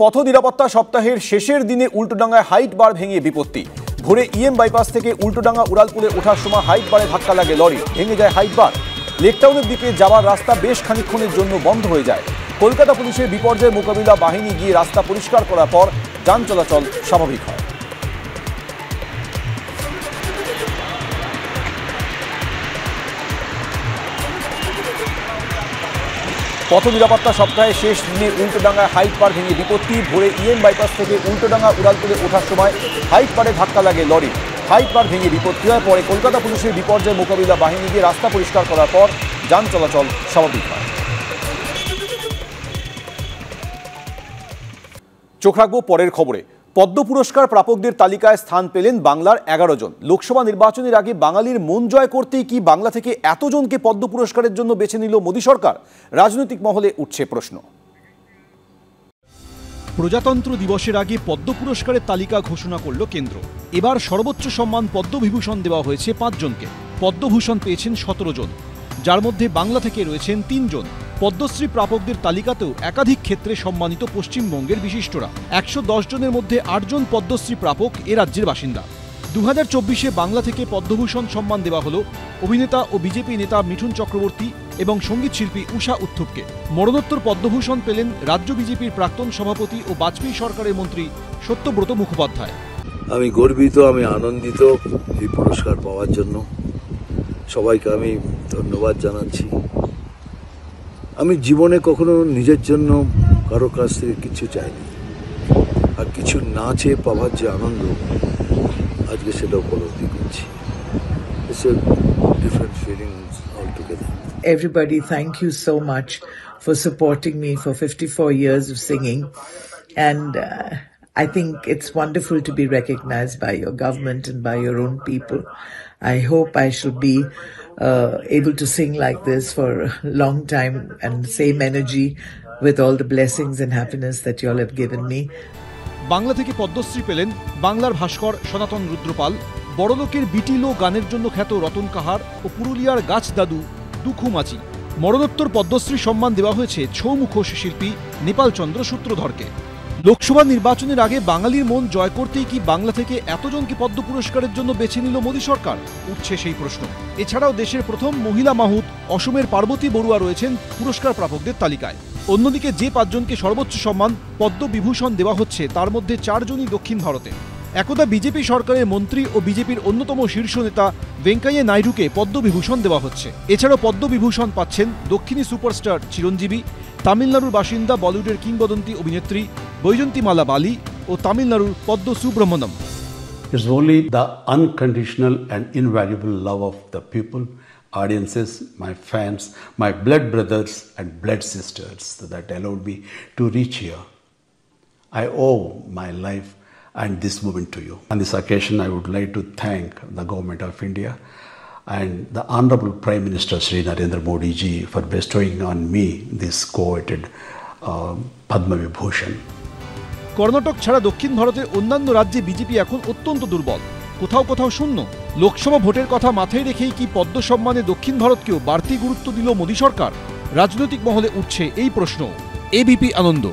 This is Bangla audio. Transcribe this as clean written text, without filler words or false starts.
পথ নিরাপত্তা সপ্তাহের শেষের দিনে উল্টোডাঙ্গায় হাইট বার ভেঙে বিপত্তি। ভোরে ইএম বাইপাস থেকে উল্টোডাঙ্গা উড়ালপুরে ওঠার সময় হাইট বারে ধাক্কা লাগে লরি, ভেঙে যায় হাইট বার। লেকটাউনের দিকে যাওয়ার রাস্তা বেশ খানিকক্ষণের জন্য বন্ধ হয়ে যায়। কলকাতা পুলিশের বিপর্যয় মোকাবিলা বাহিনী গিয়ে রাস্তা পরিষ্কার করার পর যান চলাচল স্বাভাবিক হয়। পথ নিরাপত্তা সপ্তাহে শেষ দিনে উল্টোডাঙ্গায় হাইট বার ভেঙে বিপত্তি। ভোরে ইএম বাইপাস থেকে উল্টোডাঙ্গা উড়ালপুরে ওঠার সময় হাইট বারে ধাক্কা লাগে লরি, হাইট বার ভেঙে বিপত্তি হয়। পরে কলকাতা পুলিশের বিপর্যয় মোকাবিলা বাহিনী গিয়ে রাস্তা পরিষ্কার করার পর যান চলাচল স্বাভাবিক হয়। চোখ রাখবো পরের খবরে। পদ্ম পুরস্কার প্রাপকদের তালিকায় স্থান পেলেন বাংলার 11 জন। লোকসভা নির্বাচনের আগে বাঙালির মন জয় করতেই কি বাংলা থেকে এতজনকে পদ্ম পুরস্কারের জন্য বেছে নিল মোদী সরকার? রাজনৈতিক মহলে উঠছে প্রশ্ন। প্রজাতন্ত্র দিবসের আগে পদ্ম পুরস্কারের তালিকা ঘোষণা করল কেন্দ্র। এবার সর্বোচ্চ সম্মান পদ্মবিভূষণ দেওয়া হয়েছে 5 জনকে। পদ্মভূষণ পেয়েছেন 17 জন, যার মধ্যে বাংলা থেকে রয়েছেন 3 জন। পদ্মশ্রী প্রাপকদের তালিকাতেও একাধিক ক্ষেত্রে সম্মানিত পশ্চিমবঙ্গের বিশিষ্টরা। 110 জনের মধ্যে 8 জন পদ্মশ্রী প্রাপক এ রাজ্যের বাসিন্দা। 2024-এ বাংলা থেকে পদ্মভূষণ সম্মান দেওয়া হলো অভিনেতা ও বিজেপি নেতা মিঠুন চক্রবর্তী এবং সঙ্গীত শিল্পী উষা উত্থুপকে। মরণোত্তর পদ্মভূষণ পেলেন রাজ্য বিজেপির প্রাক্তন সভাপতি ও বাজপেয়ী সরকারের মন্ত্রী সত্যব্রত মুখোপাধ্যায়। আমি গর্বিত, আমি আনন্দিত এই পুরস্কার পাওয়ার জন্য। সবাইকে আমি ধন্যবাদ জানাচ্ছি। আমি জীবনে কখনো নিজের জন্য কারো কাছ থেকে কিছু চাইনি, আর কিছু না চেয়ে পাওয়ার যে আনন্দ আজকে সেটা উপলব্ধি করছি। It's a different feeling altogether. Everybody, thank you so much for supporting me for 54 years of singing, and I think it's wonderful to be recognized by your government and by your own people. I hope I shall be able to sing like this for a long time and same energy with all the blessings and happiness that you all have given me. Bangla থেকে পদ্মশ্রী পেলেন বাংলার ভাস্কর সনাতন রুদ্রপাল, বড়লোকের বিটিলো গানের জন্য খ্যাত রতন কাহার ও পুরুলিয়ার গাছ দাদু দুখু মাঝি। মরণোত্তর পদ্মশ্রী সম্মান দেওয়া হয়েছে ছৌ মুখোশ শিল্পী নেপাল চন্দ্র সূত্রধরকে। লোকসভা নির্বাচনের আগে বাঙালির মন জয় করতেই কি বাংলা থেকে এতজনকে পদ্ম পুরস্কারের জন্য বেছে নিল মোদী সরকার? উঠছে সেই প্রশ্ন। এছাড়াও দেশের প্রথম মহিলা মাহুত অসমের পার্বতী বড়ুয়া রয়েছেন পুরস্কার প্রাপকদের তালিকায়। অন্যদিকে যে 5 জনকে সর্বোচ্চ সম্মান পদ্মবিভূষণ দেওয়া হচ্ছে তার মধ্যে 4 জনই দক্ষিণ ভারতে। একদা বিজেপি সরকারের মন্ত্রী ও বিজেপির অন্যতম শীর্ষ নেতা ভেঙ্কাইয়া নাইডুকে পদ্মবিভূষণ দেওয়া হচ্ছে। এছাড়াও পদ্মবিভূষণ পাচ্ছেন দক্ষিণী সুপারস্টার চিরঞ্জীবী, তামিলনাড়ুর বাসিন্দা বলিউডের কিংবদন্তি অভিনেত্রী বৈজয়ন্তীমালা বালি ও তামিলনাড়ুর পদ্ম Subrahmanyam. It's only the unconditional and invaluable love of the people, audiences, my fans, my blood brothers and blood sisters that allowed me to reach here. I owe my life and this moment to you. On this occasion, I would like to thank the Government of India and the Honorable Prime Minister Shri Narendra Modi ji for bestowing on me this coveted Padma Vibhushan. Karnataka ছাড়া দক্ষিণ ভারতের অন্যান্য রাজ্যে বিজেপি এখন অত্যন্ত দুর্বল, কোথাও কোথাও শূন্য। লোকসভা ভোটের কথা মাথায় রেখেই কি পদ্ম সম্মানে দক্ষিণ ভারতকেও বাড়তি গুরুত্ব দিল মোদী সরকার? রাজনৈতিক মহলে উঠছে এই প্রশ্ন। এবিপি আনন্দ।